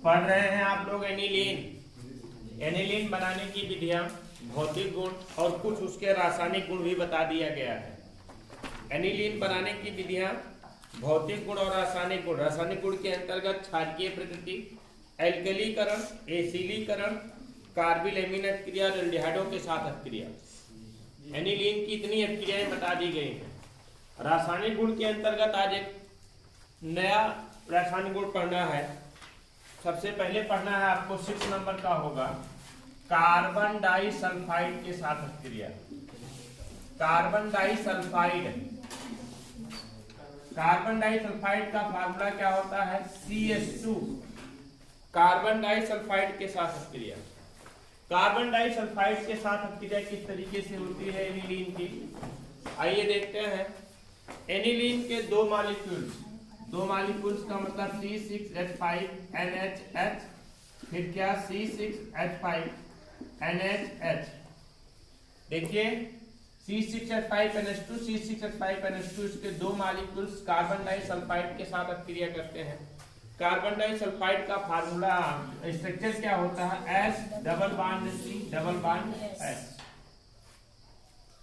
पढ़ रहे हैं आप लोग एनिलीन। एनिलीन बनाने की विधियां, भौतिक गुण और कुछ उसके रासायनिक गुण भी बता दिया गया है। एनिलीन बनाने की विधियां, भौतिक गुण और रासायनिक गुण। रासायनिक गुण के अंतर्गत क्षारीय प्रकृति, एल्कलीकरण, एसिलीकरण, कार्बिल एमीन अभिक्रिया और एल्डिहाइडों के साथ अभिक्रिया। एनिलीन की इतनी अभिक्रियाएं बता दी गई हैं। रासायनिक गुण के अंतर्गत आज एक नया रासायनिक गुण पढ़ना है। सबसे पहले पढ़ना है आपको 6 नंबर का होगा, कार्बन डाइसल्फाइड के साथ अभिक्रिया। कार्बन डाइसल्फाइड, कार्बन डाइसल्फाइड का फार्मूला क्या होता है? CH2। कार्बन डाइसल्फाइड के साथ अभिक्रिया। कार्बन डाइसल्फाइड के साथ अभिक्रिया किस तरीके से होती है एनिलीन की? आइए देखते हैं। एनिलीन के दो मॉलिक्यूल्स का मतलब C6H5NHH, फिर क्या C6H5NHH। देखिए C6H5NH2, C6H5NH2 इसके दो मॉलिक्यूल्स कार्बन डाइसल्फाइड के साथ अभिक्रिया करते हैं। कार्बन डाइसल्फाइड का फार्मूला स्ट्रक्चर क्या होता है? S double bond C double bond S।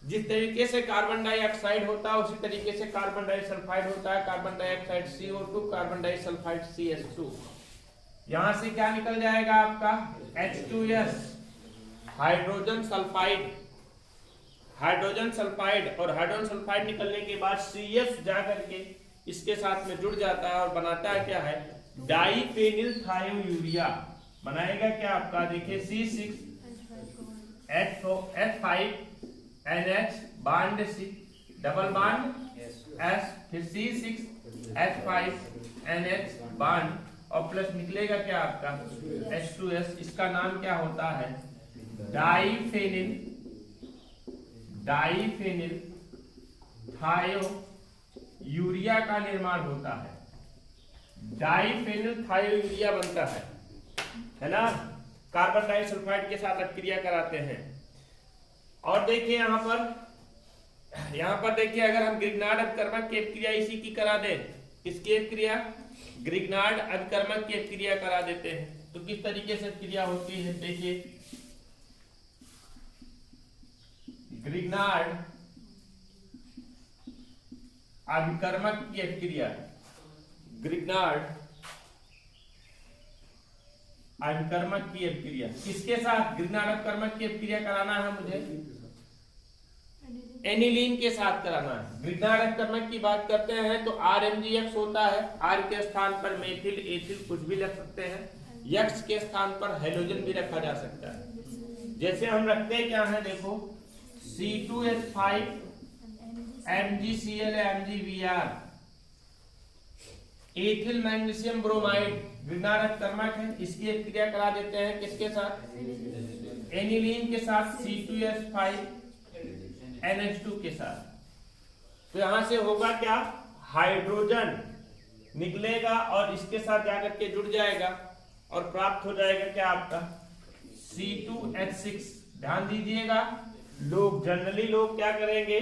जिस तरीके से कार्बन डाइऑक्साइड होता है उसी तरीके से कार्बन डाइसल्फाइड होता है। Carbon dioxide CO2, carbon disulphide CH2। यहां से क्या निकल जाएगा आपका? H2S, hydrogen sulphide. Hydrogen sulphide और हाइड्रोजन सल्फाइड निकलने के बाद CF जाकर के इसके साथ में जुड़ जाता है और बनाता है क्या है? डाइफेनिल थायोयूरिया बनाएगा क्या आपका? देखिए C6H5NH bond C double bond S, फिर C6H5NH बॉन्ड और प्लस निकलेगा क्या आपका? H2S। इसका नाम क्या होता है? डाइफेनिल थायोयूरिया का निर्माण होता है। डाइफेनिल थायोयूरिया बनता है ना? कार्बन डाइसल्फाइड के साथ अभिक्रिया कराते हैं। और देखिए यहाँ पर देखिए, अगर हम ग्रिग्नार्ड अभिकर्मक की अभिक्रिया इसी की करा दें, इसकी अभिक्रिया ग्रिग्नार्ड अभिकर्मक की अभिक्रिया करा देते हैं तो किस तरीके से अभिक्रिया होती है? देखिए ग्रिग्नार्ड अभिकर्मक की अभिक्रिया, ग्रिग्नार्ड अभिकर्मक की अभिक्रिया किसके साथ? ग्रिग्नार्ड अभिकर्मक की अभिक्रिया कराना है मुझे एनिलीन के साथ कराना है। ग्रिग्नार्ड अभिकर्मक की बात करते हैं तो RMgX होता है। R के स्थान पर मेथिल, एथिल कुछ भी रख सकते हैं। X के स्थान पर हेलोजन भी रखा जा सकता है। जैसे हम रखते हैं क्या है, देखो C2H5 MgCl MgBr, ethyl magnesium bromide Grignard अभिकर्मक है। इसकी अभिक्रिया करा देते हैं किसके साथ? एनिलीन के साथ C2H5NH2 के साथ। तो यहां से होगा क्या? हाइड्रोजन निकलेगा और इसके साथ जाकर के जुड़ जाएगा और प्राप्त हो जाएगा क्या आपका? C2H6। ध्यान दीजिएगा, लोग जनरली क्या करेंगे,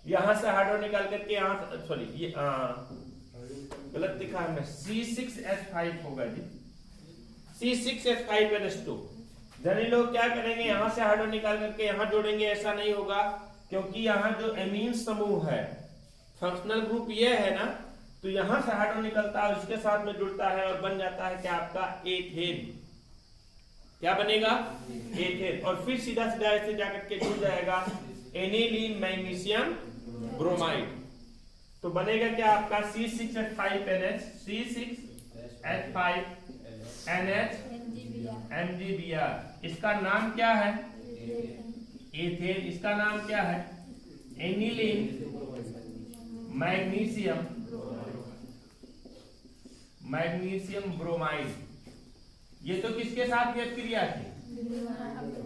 यहां से हाइड्रोजन निकाल करके यहां, सॉरी ये गलत दिखा हमने, C6H5 होगा जी, C6H5NH2। जनरली लोग क्या करेंगे, यहां से हाइड्रोजन निकाल करके यहां जोड़ेंगे। ऐसा नहीं होगा क्योंकि यहाँ जो एमीन समूह है, फंक्शनल ग्रुप ये है ना, तो यहां से हाइड्रोजन निकलता है, उसके साथ में जुड़ता है और बन जाता है क्या आपका? एथेन। क्या बनेगा? एथेन। और फिर सीधा सीधा ऐसे जाकर के जुड़ जाएगा एनिलीन मैग्नीशियम ब्रोमाइड। तो बनेगा क्या आपका? C6H5NH, C6H5NH MgBr। इसका नाम क्या है? एथेन। इसका नाम क्या है? Aniline magnesium bromide. ये तो किसके साथ की अभिक्रिया थी?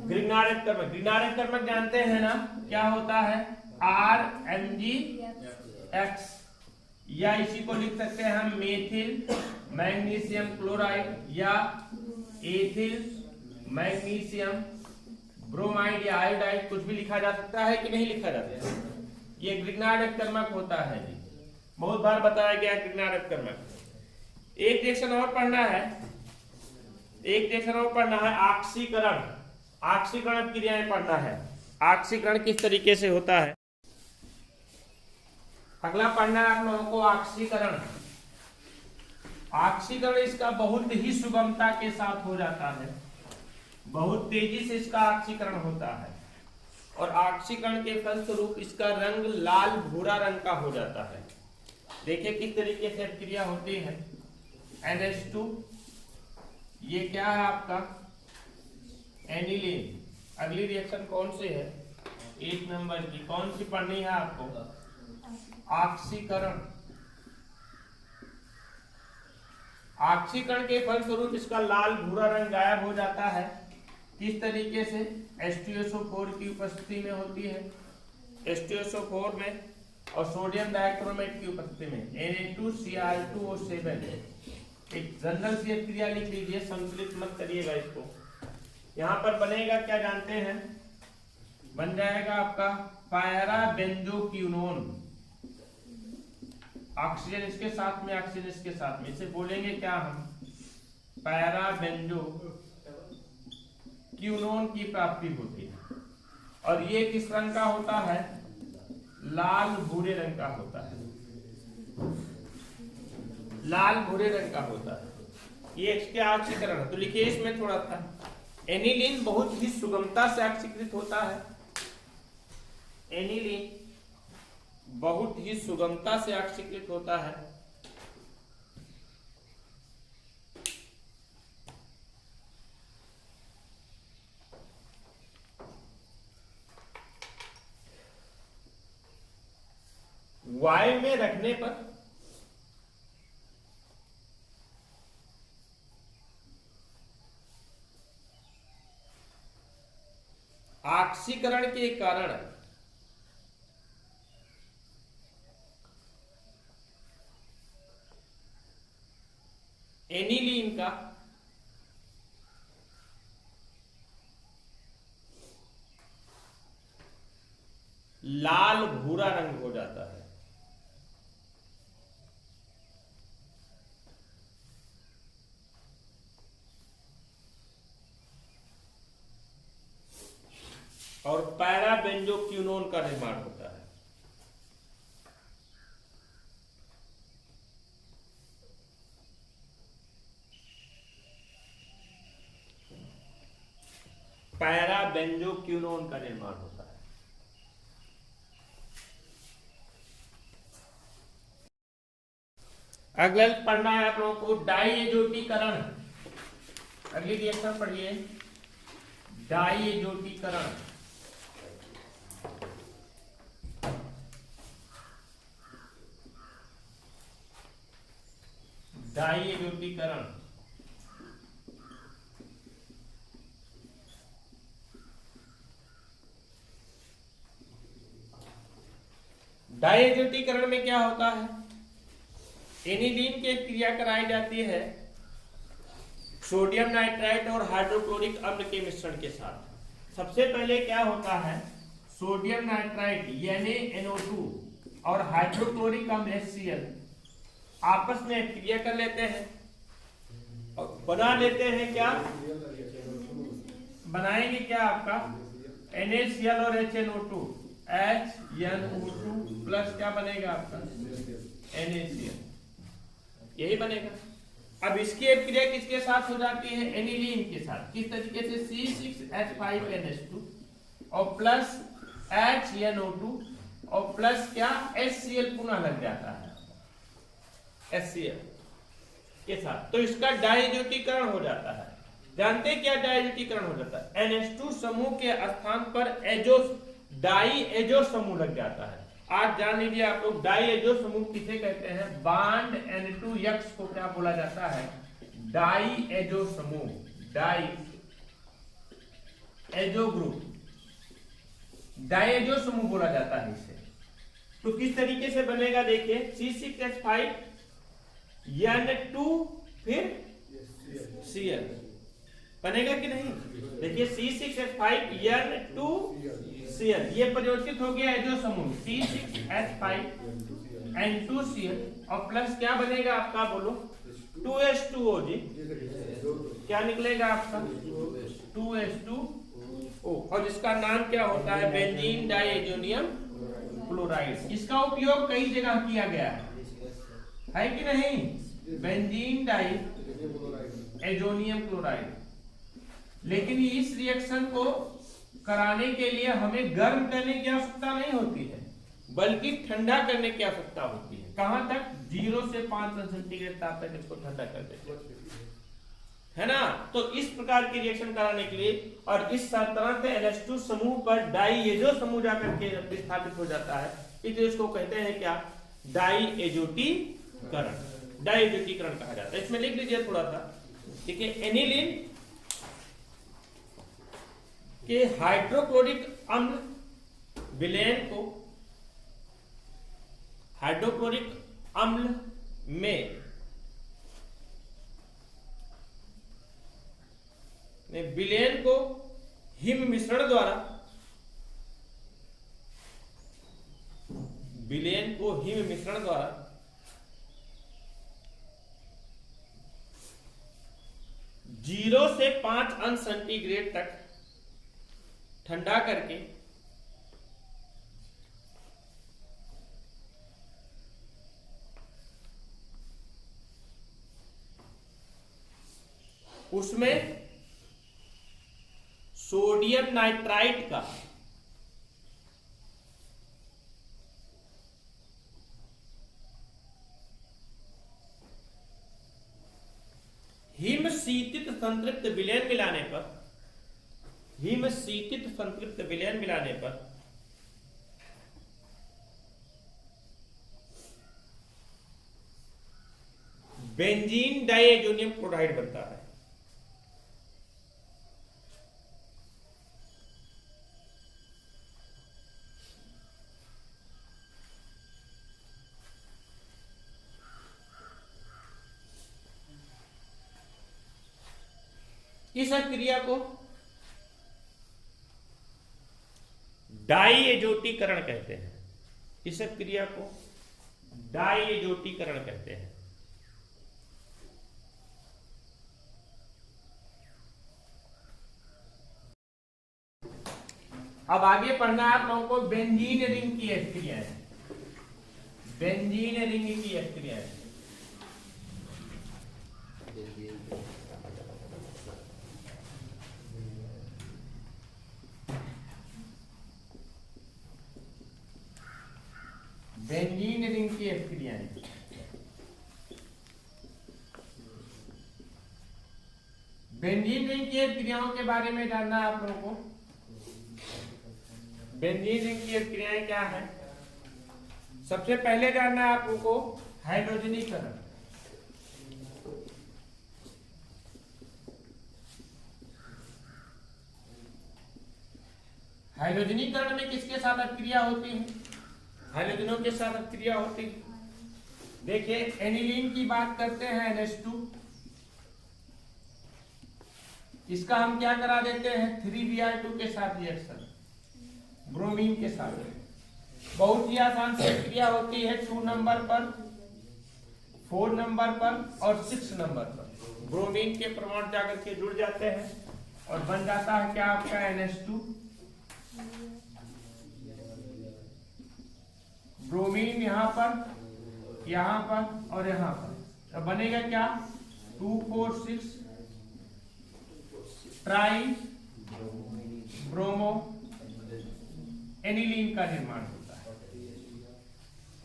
ग्रिग्नार्ड अभिकर्मक। ग्रिग्नार्ड अभिकर्मक जानते हैं ना क्या होता है? RMgX, या इसी को लिख सकते हैं हम मेथिल मैग्नीशियम क्लोराइड या एथिल मैग्नीशियम ब्रोमाइड या आयोडाइड, कुछ भी लिखा जा सकता है कि नहीं लिखा जाता है? ये ग्रिग्नार्ड अभिकर्मक होता है जी, बहुत बार बताया गया ग्रिग्नार्ड अभिकर्मक। एक रिएक्शन और पढ़ना है, एक सेक्शन और पढ़ना है ऑक्सीकरण। ऑक्सीकरण क्रियाएं पढ़ना है, ऑक्सीकरण किस तरीके से होता है। अगला पढ़ना है आप लोगों को ऑक्सीकरण। ऑक्सीकरण इसका बहुत ही सुगमता के साथ हो जाता है, बहुत तेजी से इसका ऑक्सीकरण होता है और ऑक्सीकरण के फलस्वरूप इसका रंग लाल भूरा रंग का हो जाता है। देखिए किस तरीके से क्रिया होती है। NH2, ये क्या है आपका एनिलीन। अगली रिएक्शन कौन सी है, 1 नंबर की, कौन सी पढ़नी है आपको, ऑक्सीकरण। ऑक्सीकरण के फलस्वरूप इसका लाल भूरा रंग गायब हो जाता है। किस तरीके से, H2SO4 की उपस्थिति में होती है, H2SO4 में और सोडियम डाइक्रोमेट की उपस्थिति में Na2Cl2O7। एक जनरल सी क्रिया लिख लीजिए, संतुलित मत करिएगा इसको। यहां पर बनेगा क्या जानते हैं, बन जाएगा आपका पैरा बेंजोक्विनोन। ऑक्सीजन इसके साथ में, ऑक्सीजन इसके साथ में, इसे बोलेंगे क्या हम, पैरा बेंजोक्विनोन की प्राप्ति होती है। और ये किस रंग का होता है, लाल भूरे रंग का होता है, लाल भूरे रंग का होता है। ये इसके ऑक्सीकरण है। तो लिखिए इसमें थोड़ा सा, एनिलीन बहुत ही सुगमता से ऑक्सीकृत होता है, एनिलीन बहुत ही सुगमता से ऑक्सीकृत होता है। वायु में रखने पर ऑक्सीकरण के कारण एनिलीन का लाल भूरा रंग हो जाता है। और पैरा बेंजोक्विनोन का निर्माण होता है। पैरा बेंजोक्विनोन का निर्माण होता है। अगला पढ़ना है आप लोगों को डाइएजोटीकरण। अगली रिएक्शन पढ़िए, डाइएजोटीकरण। डाइएजोटीकरण डाइएजोटीकरण में क्या होता है, एनिलीन की क्रिया कराई जाती है सोडियम नाइट्राइट और हाइड्रोक्लोरिक अम्ल के मिश्रण के साथ। सबसे पहले क्या होता है, सोडियम नाइट्राइट NaNO2 और हाइड्रोक्लोरिक अम्ल HCl आपस में क्रिया कर लेते हैं और बना लेते हैं क्या, बनाएंगे क्या आपका NaCl और HNO2, HNO2 प्लस क्या बनेगा आपका NaCl, यही बनेगा। अब इसकी एक क्रिया किसके साथ हो जाती है, एनिलीन के साथ। किस तरीके से, C6H5NH2 और प्लस HNO2 और प्लस क्या HCl पुनः लग जाता है HCl के साथ, तो इसका डाइएजोटीकरण हो जाता है। जानते हैं क्या डाइएजोटीकरण हो जाता है, NH2 समूह के स्थान पर डाइएजो समूह लग जाता है। आज जान लीजिए आप लोग डाइएजो समूह किसे कहते हैं, बॉन्ड N2X को क्या बोला जाता है, डाइएजो समूह, डाइएजो ग्रुप, डाइएजो समूह बोला जाता है इसे। तो किस तरीके से बनेगा देखिए, C6H5 N2 फिर Cl बनेगा कि नहीं, देखिए C6H5 N2 Cl, ये परिवर्तित हो गया एजो समूह C6H5 N2Cl और प्लस क्या बनेगा आपका, बोलो 2H2O जी, क्या निकलेगा आपका 2H2O, और जिसका नाम क्या होता है बेंजीन डाइएजोनियम क्लोराइड। इसका उपयोग कई जगह किया गया है कि नहीं, बेंजीन डाइएजोनियम क्लोराइड। लेकिन इस रिएक्शन को कराने के लिए हमें गर्म करने की आवश्यकता नहीं होती है, बल्कि ठंडा करने की आवश्यकता होती है। कहां तक, 0 से 5 सेंटीग्रेड तापमान तक इसको ठंडा कर देते है ना। तो इस प्रकार की रिएक्शन कराने के लिए, और इस तरह से NH2 समूह पर डाइएजो समूह जाकर के विस्थापित हो जाता है, इसलिए इसको कहते हैं क्या, डाइएजोटीकरण। डाइएजोटीकरण कहा जाता है। इसमें लिख लीजिए थोड़ा सा, देखिए एनिलीन के हाइड्रोक्लोरिक अम्ल विलयन को हाइड्रोक्लोरिक अम्ल में विलयन को हिम मिश्रण द्वारा विलयन को हिम मिश्रण द्वारा 0 से 5 अंश सेंटीग्रेड तक ठंडा करके उसमें सोडियम नाइट्राइट का हिम शीतित संतृप्त विलयन मिलाने पर बेंजीन डाइएजोनियम क्लोराइड बनता है। इस क्रिया को डाइएजोटीकरण कहते हैं। इस क्रिया को डाइएजोटीकरण कहते हैं। अब आगे पढ़ना है आप लोगों को बेंजीन रिंग की क्रिया है। बेंजीन रिंग की क्रिया है। बेंजीन रिंग की क्रियाएं। बेंजीन रिंग की क्रियाओं के बारे में जानना है आप लोगों को। बेंजीन रिंग की क्रियाएं क्या है, सबसे पहले जानना है आप लोगों को हाइड्रोजनीकरण। हाइड्रोजनीकरण में किसके साथ क्रिया होती है, हाइड्रोजनों के साथ क्रिया होती है। देखिए एनिलीन की बात करते हैं NH2, इसका हम क्या करा देते हैं 3Br2 के साथ रिएक्शन ब्रोमीन के साथ। बहुत ही आसान से क्रिया होती है 2 नंबर पर, 4 नंबर पर और 6 नंबर पर। ब्रोमीन के परमाणु जाकर के जुड़ जाते हैं और बन जाता है क्या आपका NH2। ब्रोमीन यहाँ पर और यहाँ पर, तो बनेगा क्या 2,4,6 ट्राई ब्रोमो एनिलीन का निर्माण होता है।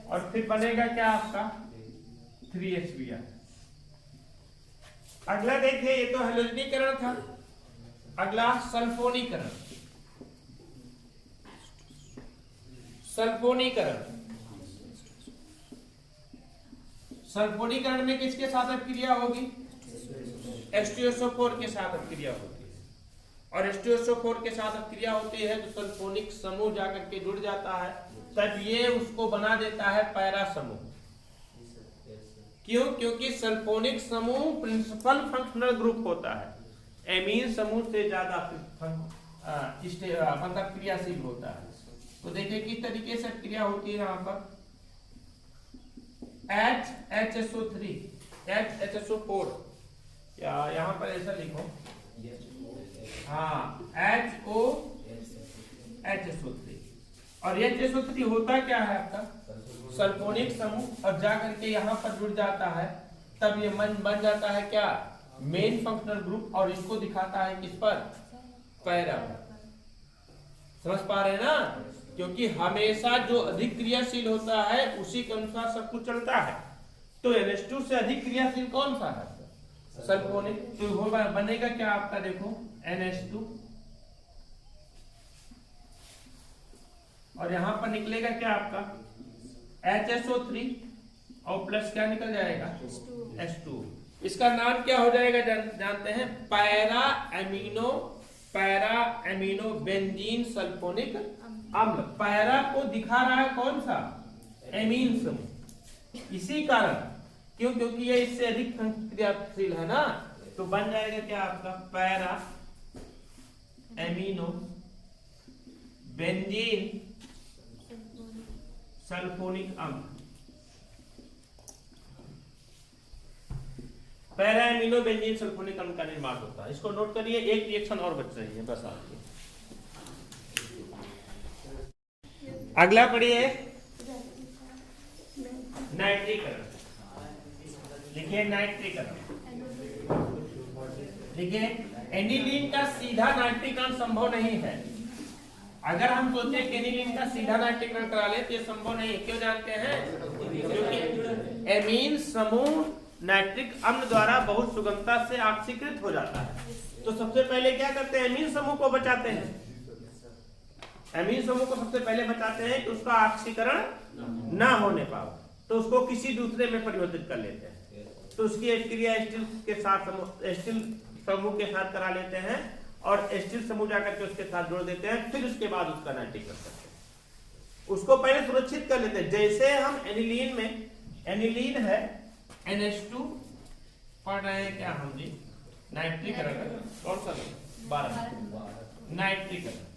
और फिर बनेगा क्या आपका 3HBr। अगला देखिए, ये तो हैलोजनीकरण था। अगला सल्फोनीकरण। सल्फोनीकरण में किसके साथ क्रिया होगी, H2SO4 के साथ क्रिया होती है। और H2SO4 के साथ क्रिया होती है तो सल्फोनिक समूह जाकर के जुड़ जाता है, तब ये उसको बना देता है पैरा समूह। क्यों, क्योंकि सल्फोनिक समूह प्रिंसिपल फंक्शनल ग्रुप होता है, एमीन समूह से ज्यादा मतलब क्रियाशील होता है। तो देखिए किस तरीके से क्रिया होती है। यहाँ पर HHSO3 HHSO4 क्या यहाँ पर ऐसा लिखो, हाँ HOHSO3। और HSO3 होता क्या है आपका सल्फोनिक समूह, और जाकर के यहाँ पर जुड़ जाता है, तब ये बन जाता है क्या मेन फंक्शनल ग्रुप, और इसको दिखाता है किस पर पैरा। समझ पा रहे हैं ना, क्योंकि हमेशा जो अधिक क्रियाशील होता है उसी के अनुसार सब कुछ चलता है। तो NH2 से अधिक क्रियाशील कौन सा है सल्फोनिक, तो बनेगा क्या आपका देखो NH2, और यहां पर निकलेगा क्या आपका HSO3, और प्लस क्या निकल जाएगा H2। इसका नाम क्या हो जाएगा जानते हैं, पैरा एमिनो बेंजीन सल्फोनिक अम्ल। पैरा को दिखा रहा है कौन सा एमीन समूह, इसी कारण क्यों, क्योंकि ये इससे अधिक क्रियाशील है ना, तो बन जाएगा क्या आपका पैरा एमिनो बेंजीन सल्फोनिक अम्ल। पैरा एमिनो बेंजीन सल्फोनिक अम्ल का निर्माण होता है। इसको नोट करिए, एक रिएक्शन और बच रही है बस आपकी। अगला पढ़िए नाइट्रीकरण। लिखिए नाइट्रीकरण, लिखिए एनिलीन का सीधा नाइट्रीकरण संभव नहीं है। अगर हम सोचे कि एनिलीन का सीधा नाइट्रीकरण करा ले तो ये संभव नहीं है। क्यों जानते हैं, क्योंकि एमीन समूह नाइट्रिक अम्ल द्वारा बहुत सुगमता से ऑक्सीकृत हो जाता है। तो सबसे पहले क्या करते हैं, एमीन समूह को बचाते हैं। एमीन समूह को सबसे पहले बचाते हैं कि उसका ऑक्सीकरण ना होने पाए, तो उसको किसी दूसरे में परिवर्तित कर लेते हैं। तो उसकी क्रिया एस्टिल के साथ एस्टिल समूह के साथ करा लेते हैं, और एस्टिल समूह जाकर के उसके साथ जोड़ देते हैं, फिर उसके बाद उसका नाइट्रीकरण करते हैं। उसको पहले सुरक्षित कर लेते हैं। जैसे हम एनिलीन में, एनिलीन है NH2 पढ़ रहे हैं क्या हम जी, नाइट्रीकरण कौन सा 12 नाइट्रीकरण।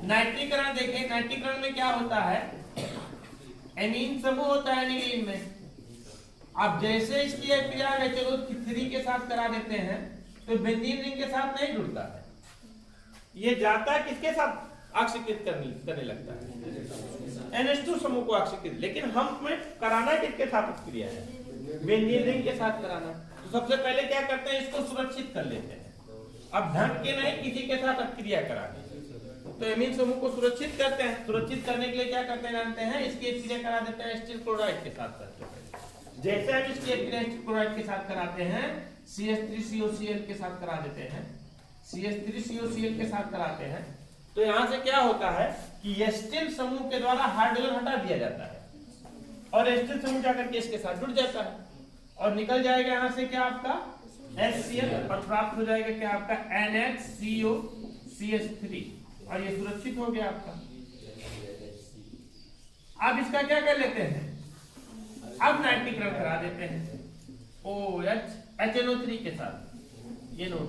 नाइट्रीकरण देखें, नाइट्रीकरण में क्या होता है, एमीन समूह होता है एनिलीन में। अब जैसे इसकी क्रिया चलो 3 के साथ करा देते हैं तो बेंजीन रिंग के साथ नहीं जुड़ता है, ये जाता है किसके साथ ऑक्सीकृत करने लगता है NH2 समूह को ऑक्सीकृत। लेकिन हम में कराना किसके साथ क्रिया है, बेंजीन रिंग के साथ कराना। तो सबसे पहले क्या करते हैं, इसको सुरक्षित कर लेते हैं। अब ढंग के नहीं किसी के साथ क्रिया करानी, तो एमीन समूह को सुरक्षित करते हैं। सुरक्षित करने के लिए क्या करते हैं जानते हैं, इसकी क्रिया करा देते हैं एस्टिल क्लोराइड के साथ करते हैं। जैसे हम इसकी क्रिया एस्टिल क्लोराइड के साथ कराते हैं, CH3COCl के साथ करा देते हैं, CH3COCl के साथ कराते हैं, तो यहां से क्या होता है कि एस्टिल समूह के द्वारा हाइड्रोजन हटा दिया जाता है, और एस्टिल समूह जाकर के इसके साथ जुड़ जाता है, और निकल जाएगा यहां से क्या आपका HCl, और प्राप्त हो जाएगा क्या आपका NHCOCH3, और ये सुरक्षित हो गया आपका। अब इसका क्या कर लेते हैं, अब नाइट्रीकरण करा देते हैं HNO3 के साथ, ये नोट,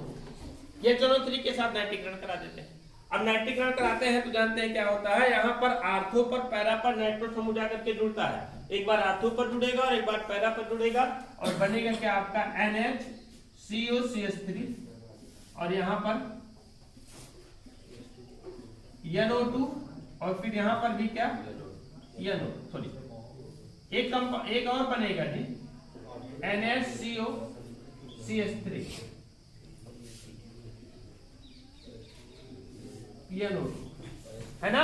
ये HNO3 के साथ नाइट्रीकरण करा देते हैं। अब नाइट्रीकरण कराते हैं तो जानते हैं क्या होता है, यहाँ पर आर्थो पर पैरा पर नाइट्रो समूह जाकर के जुड़ता है। एक बार आर्थो पर जुड़ेगा और एक बार पैरा पर जुड़ेगा, और बनेगा क्या आपका NHCOCH3, और यहाँ पर NO2, और फिर यहाँ पर भी क्या एक और बनेगा जी NHCOCH3 है ना।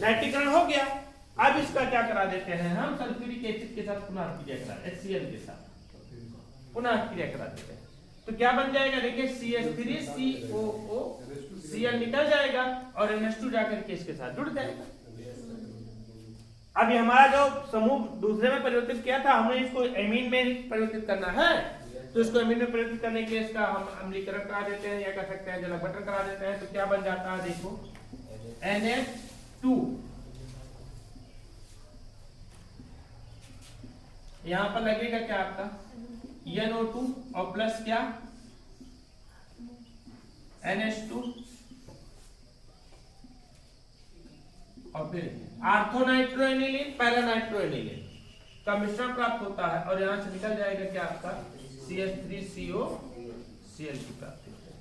नाइट्रीकरण हो गया। अब इसका क्या करा देते हैं हम, सल्फ्यूरिक एसिड के साथ पुनः क्रिया करा, HCl के साथ पुनः क्रिया करा देते हैं, तो क्या बन जाएगा देखिए CH3COOCl निकल जाएगा, और NH2 जाकर के इसके साथ जुड़ जाएगा। अब ये हमारा जो समूह दूसरे में परिवर्तित किया था, हमें इसको एमीन में परिवर्तित करना है, तो इसको एमीन में परिवर्तित करने के लिए इसका हम अम्लीकरण करा देते हैं, या कह सकते हैं जल अपघटन करा देते हैं। तो क्या बन जाता है देखो NH2, यहां पर लगेगा क्या आपका NO2, और प्लस क्या NH2, और फिर आर्थोनाइट्रोएनिलीन पैरानाइट्रोएनिलीन, का मिश्रण प्राप्त होता है और यहां से निकल जाएगा क्या आपका CH3CO Cl की प्राप्ति होती है।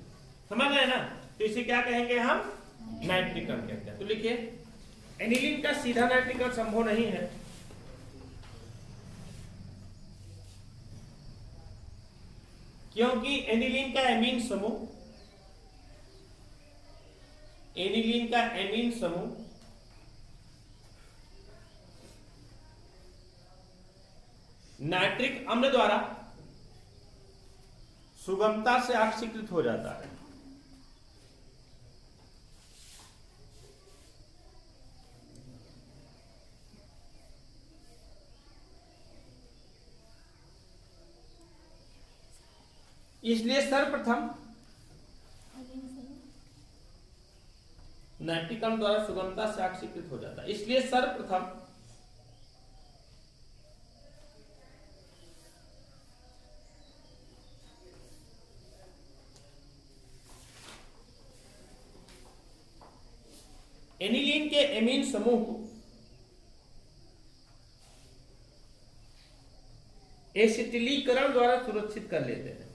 समझ रहे ना? तो इसे क्या कहेंगे हम? नाइट्रीकरण कहते हैं। तो लिखिए एनिलीन का सीधा नाइट्रीकरण संभव नहीं है, क्योंकि एनिलीन का एमीन समूह नाइट्रिक अम्ल द्वारा सुगमता से ऑक्सीकृत हो जाता है। इसलिए सर्वप्रथम नाइट्रिक अम्ल द्वारा सुगमता से ऑक्सीकृत हो जाता है। इसलिए सर्वप्रथम एनिलीन के एमीन समूह को एसिटिलीकरण द्वारा सुरक्षित कर लेते हैं।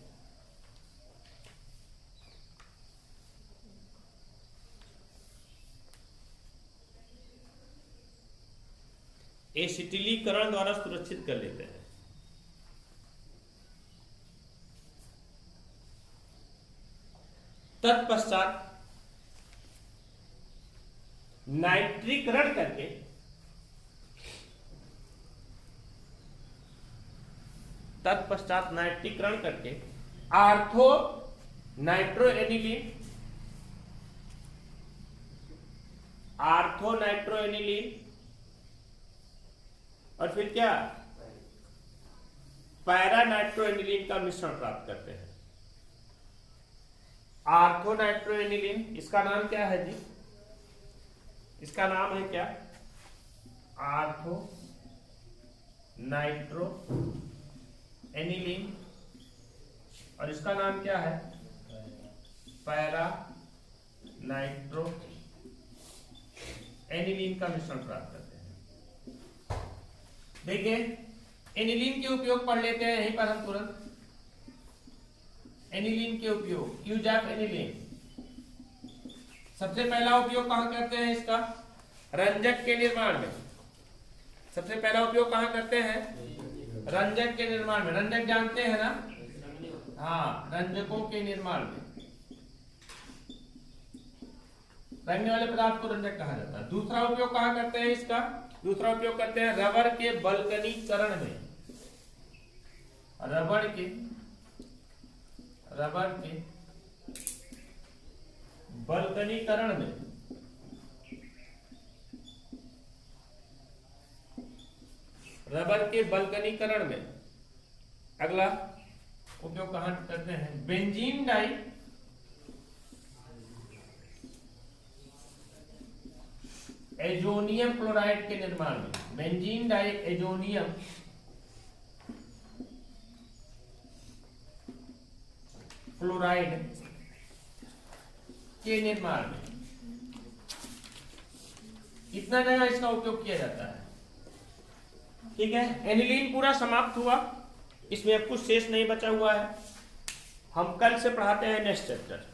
एसिटिलीकरण द्वारा सुरक्षित कर लेते हैं। तत्पश्चात नाइट्रीकरण करके आर्थो नाइट्रोएनिलीन और फिर क्या पैरा नाइट्रोएनिलीन का मिश्रण प्राप्त करते हैं। आर्थो नाइट्रोएनिलीन, इसका नाम क्या है जी? इसका नाम है क्या? आर्थो नाइट्रो एनिलीन, और इसका नाम क्या है? पैरा नाइट्रो एनिलीन का मिश्रण प्राप्त करते हैं। देखिए एनिलीन के उपयोग पढ़ लेते हैं यहीं पर हम तुरंत। एनिलीन के उपयोग, यूज ऑफ एनिलीन। सबसे पहला उपयोग कहां करते हैं इसका? रंजक के निर्माण में। सबसे पहला उपयोग कहां करते हैं? रंजक के निर्माण में। रंजक जानते हैं ना? हाँ, रंजकों के निर्माण में। रंगने वाले पदार्थ को रंजक कहा जाता है। दूसरा उपयोग कहां करते हैं इसका? दूसरा उपयोग करते हैं रबर के बल्कनीकरण में। रबर के बल्कनीकरण में। रबर के बल्कनीकरण में। अगला उपयोग कहां करते हैं? बेंजीन डाई एजोनियम क्लोराइड के निर्माण में। बेंजीन डाई एजोनियम क्लोराइड के निर्माण में। इतना जगह इसका उपयोग किया जाता है। ठीक है, एनिलीन पूरा समाप्त हुआ, इसमें अब कुछ शेष नहीं बचा हुआ है। हम कल से पढ़ाते हैं नेक्स्ट चैप्टर।